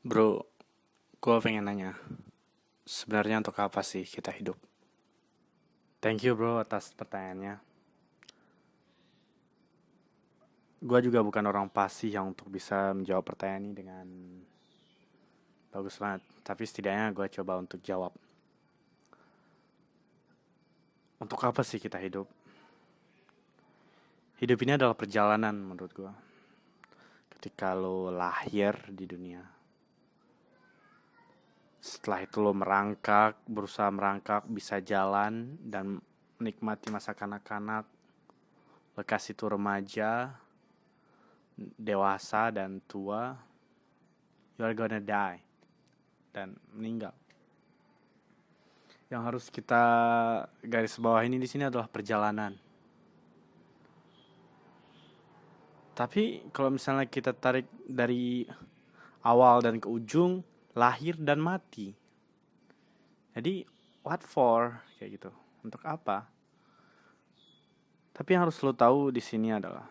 Bro, gue pengen nanya, sebenarnya untuk apa sih kita hidup? Thank you bro atas pertanyaannya. Gue juga bukan orang fasih yang untuk bisa menjawab pertanyaan ini dengan bagus banget. Tapi setidaknya gue coba untuk jawab. Untuk apa sih kita hidup? Hidup ini adalah perjalanan menurut gue. Ketika lo lahir di dunia. Setelah itu lo merangkak, berusaha merangkak, bisa jalan dan menikmati masa kanak-kanak. Lekas itu remaja, dewasa dan tua, you are gonna die dan meninggal. Yang harus kita garis bawah ini di sini adalah perjalanan. Tapi kalau misalnya kita tarik dari awal dan ke ujung, lahir dan mati. Jadi what for kayak gitu? Untuk apa? Tapi yang harus lo tahu di sini adalah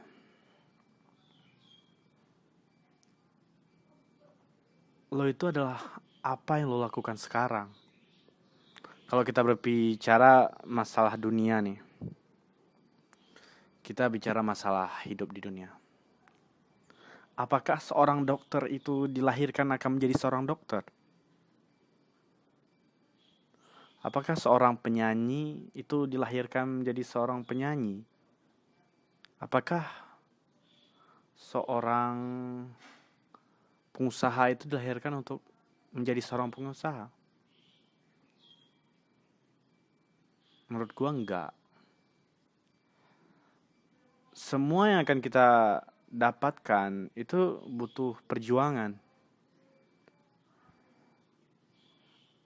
lo itu adalah apa yang lo lakukan sekarang. Kalau kita berbicara masalah dunia nih, kita bicara masalah hidup di dunia. Apakah seorang dokter itu dilahirkan akan menjadi seorang dokter? Apakah seorang penyanyi itu dilahirkan menjadi seorang penyanyi? Apakah seorang pengusaha itu dilahirkan untuk menjadi seorang pengusaha? Menurut gua enggak. Semua yang akan kita dapatkan itu butuh perjuangan.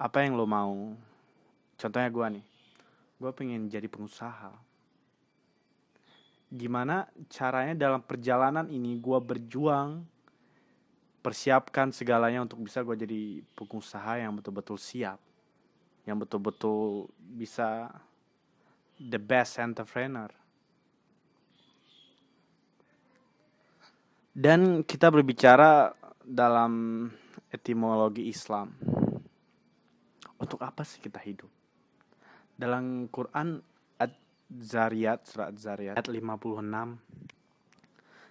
Apa yang lo mau? Contohnya gua nih. Gua pengen jadi pengusaha. Gimana caranya dalam perjalanan ini gua berjuang, persiapkan segalanya untuk bisa gue jadi pengusaha yang betul-betul siap, yang betul-betul bisa the best entrepreneur. Dan kita berbicara dalam etimologi Islam. Untuk apa sih kita hidup? Dalam Quran Az-Zariyat, surat Az-Zariyat ayat 56,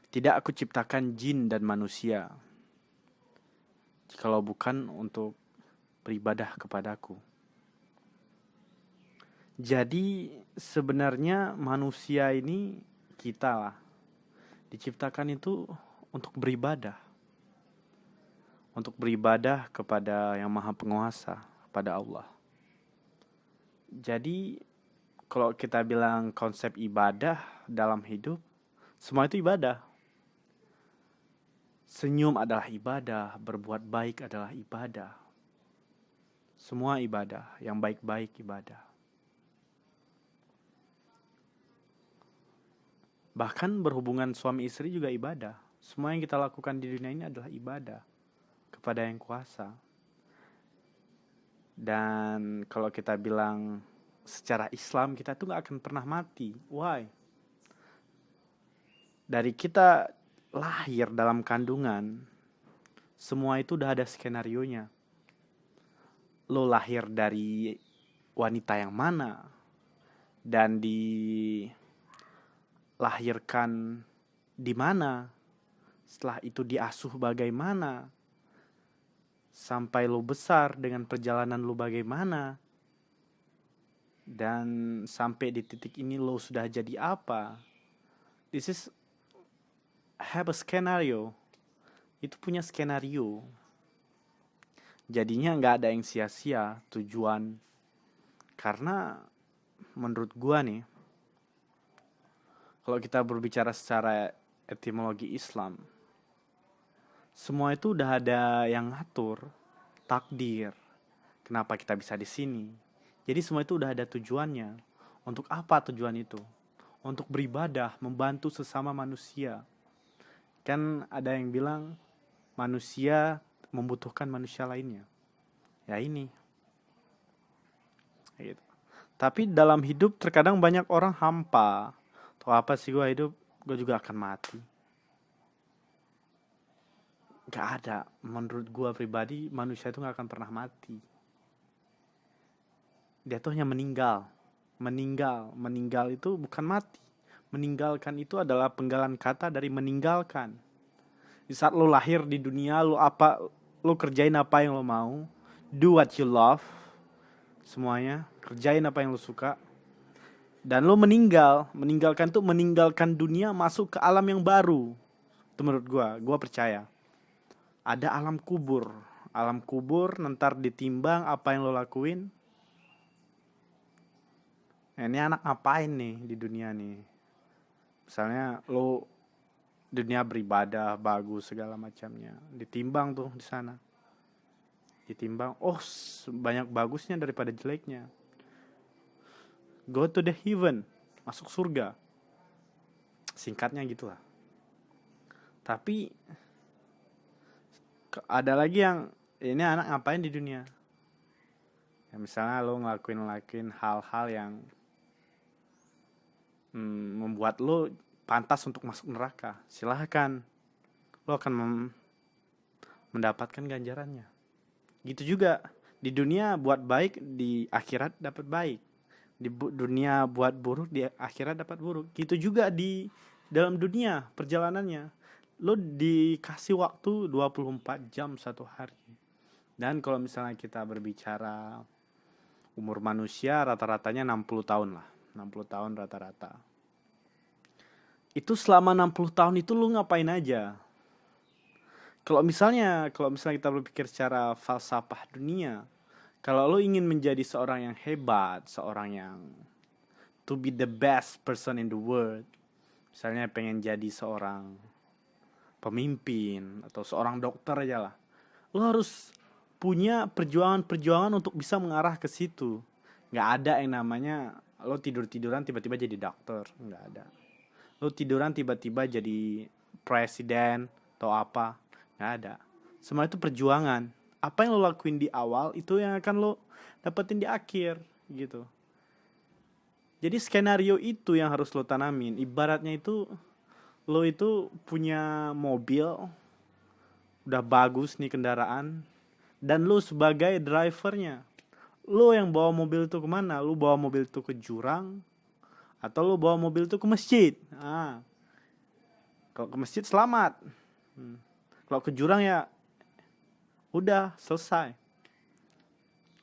tidak aku ciptakan jin dan manusia jikalau bukan untuk beribadah kepadaku. Jadi sebenarnya manusia ini, kita lah, diciptakan itu untuk beribadah. Untuk beribadah kepada yang maha penguasa, kepada Allah. Jadi kalau kita bilang konsep ibadah dalam hidup, semua itu ibadah. Senyum adalah ibadah, berbuat baik adalah ibadah. Semua ibadah, yang baik-baik ibadah. Bahkan berhubungan suami istri juga ibadah. Semua yang kita lakukan di dunia ini adalah ibadah kepada yang kuasa. Dan kalau kita bilang secara Islam, kita tuh gak akan pernah mati. Why? Dari kita lahir dalam kandungan, semua itu udah ada skenarionya. Lo lahir dari wanita yang mana, dan dilahirkan di mana, setelah itu diasuh bagaimana, sampai lo besar dengan perjalanan lo bagaimana, dan sampai di titik ini lo sudah jadi apa. This is have a scenario. Itu punya skenario. Jadinya gak ada yang sia-sia tujuan. Karena menurut gua nih, kalau kita berbicara secara etimologi Islam, semua itu udah ada yang ngatur, takdir. Kenapa kita bisa di sini? Jadi semua itu udah ada tujuannya. Untuk apa tujuan itu? Untuk beribadah, membantu sesama manusia. Kan ada yang bilang manusia membutuhkan manusia lainnya. Ya ini. Gitu. Tapi dalam hidup terkadang banyak orang hampa. Tuh apa sih gue hidup? Gue juga akan mati. Gak ada. Menurut gua pribadi, manusia itu gak akan pernah mati. Dia tuh hanya meninggal. Meninggal itu bukan mati. Meninggalkan itu adalah penggalan kata dari meninggalkan. Di saat lo lahir di dunia, lo kerjain apa yang lo mau, do what you love, semuanya, kerjain apa yang lo suka, dan lo meninggalkan tuh meninggalkan dunia, masuk ke alam yang baru. Itu menurut gua percaya. Ada alam kubur, ntar ditimbang apa yang lo lakuin. Nah, ini anak ngapain nih di dunia nih? Misalnya lo dunia beribadah bagus segala macamnya, ditimbang tuh di sana, ditimbang, banyak bagusnya daripada jeleknya, go to the heaven, masuk surga, singkatnya gitulah. Tapi ada lagi yang ini anak ngapain di dunia ya, misalnya lo ngelakuin hal-hal yang membuat lo pantas untuk masuk neraka, silahkan, lo akan mendapatkan ganjarannya. Gitu juga di dunia buat baik, di akhirat dapat baik. Di dunia buat buruk, di akhirat dapat buruk. Gitu juga di dalam dunia perjalanannya. Lo dikasih waktu 24 jam satu hari. Dan kalau misalnya kita berbicara umur manusia, rata-ratanya 60 tahun lah. 60 tahun rata-rata. Itu selama 60 tahun itu lo ngapain aja? Kalau misalnya kita berpikir secara falsafah dunia, kalau lo ingin menjadi seorang yang hebat, seorang yang to be the best person in the world, misalnya pengen jadi seorang pemimpin atau seorang dokter aja lah, lo harus punya perjuangan untuk bisa mengarah ke situ. Nggak ada yang namanya lo tiduran tiba-tiba jadi dokter, nggak ada. Lo tiduran tiba-tiba jadi presiden atau apa, nggak ada. Semua itu perjuangan. Apa yang lo lakuin di awal itu yang akan lo dapetin di akhir gitu. Jadi skenario itu yang harus lo tanamin. Ibaratnya itu lo itu punya mobil, udah bagus nih kendaraan, dan lo sebagai drivernya, lo yang bawa mobil itu kemana? Lo bawa mobil itu ke jurang, atau lo bawa mobil itu ke masjid. Kalau ke masjid selamat, kalau ke jurang ya udah selesai,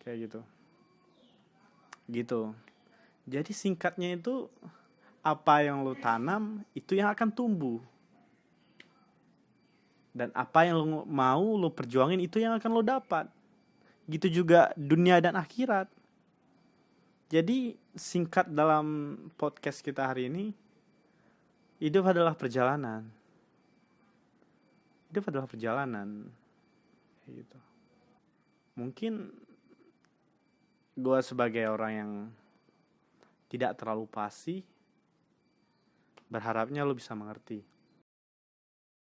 kayak gitu. Jadi singkatnya itu, apa yang lo tanam itu yang akan tumbuh, dan apa yang lo mau lo perjuangin itu yang akan lo dapat. Gitu juga dunia dan akhirat. Jadi singkat dalam podcast kita hari ini, hidup adalah perjalanan. Hidup adalah perjalanan. Gitu. Mungkin gue sebagai orang yang tidak terlalu fasih, berharapnya lo bisa mengerti.